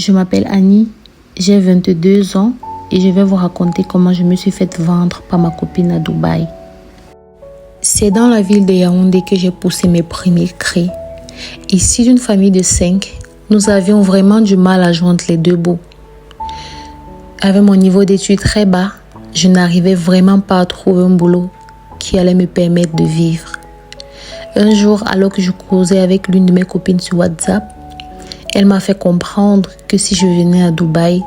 Je m'appelle Annie, j'ai 22 ans et je vais vous raconter comment je me suis fait vendre par ma copine à Dubaï. C'est dans la ville de Yaoundé que j'ai poussé mes premiers cris. Ici, d'une famille de 5, nous avions vraiment du mal à joindre les deux bouts. Avec mon niveau d'études très bas, je n'arrivais vraiment pas à trouver un boulot qui allait me permettre de vivre. Un jour, alors que je causais avec l'une de mes copines sur WhatsApp, elle m'a fait comprendre que si je venais à Dubaï,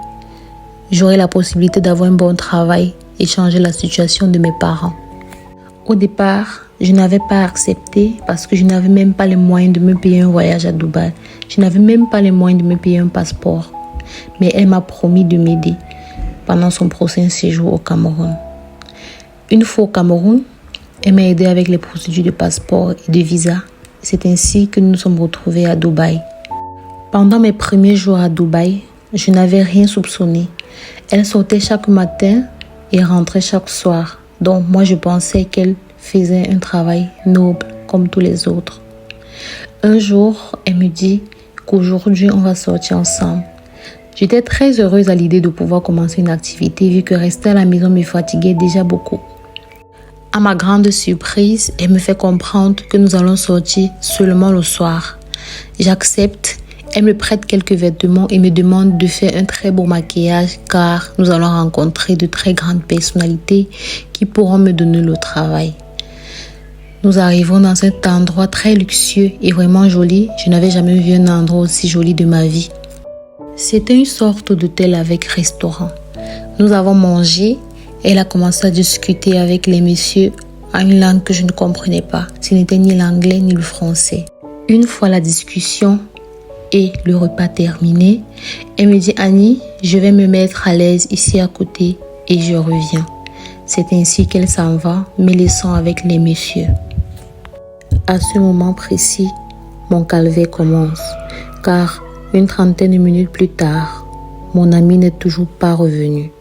j'aurais la possibilité d'avoir un bon travail et changer la situation de mes parents. Au départ, je n'avais pas accepté parce que je n'avais même pas les moyens de me payer un voyage à Dubaï. Je n'avais même pas les moyens de me payer un passeport. Mais elle m'a promis de m'aider pendant son prochain séjour au Cameroun. Une fois au Cameroun, elle m'a aidé avec les procédures de passeport et de visa. C'est ainsi que nous nous sommes retrouvés à Dubaï. Pendant mes premiers jours à Dubaï, je n'avais rien soupçonné. Elle sortait chaque matin et rentrait chaque soir. Donc moi, je pensais qu'elle faisait un travail noble comme tous les autres. Un jour, elle me dit qu'aujourd'hui, on va sortir ensemble. J'étais très heureuse à l'idée de pouvoir commencer une activité vu que rester à la maison me fatiguait déjà beaucoup. À ma grande surprise, elle me fait comprendre que nous allons sortir seulement le soir. J'accepte. Elle me prête quelques vêtements et me demande de faire un très beau maquillage car nous allons rencontrer de très grandes personnalités qui pourront me donner le travail. Nous arrivons dans cet endroit très luxueux et vraiment joli. Je n'avais jamais vu un endroit aussi joli de ma vie. C'était une sorte d'hôtel avec restaurant. Nous avons mangé. Elle a commencé à discuter avec les messieurs en une langue que je ne comprenais pas. Ce n'était ni l'anglais ni le français. Une fois la discussion et le repas terminé, elle me dit « Annie, je vais me mettre à l'aise ici à côté et je reviens ». C'est ainsi qu'elle s'en va, me laissant avec les messieurs. À ce moment précis, mon calvaire commence, car une trentaine de minutes plus tard, mon ami n'est toujours pas revenu.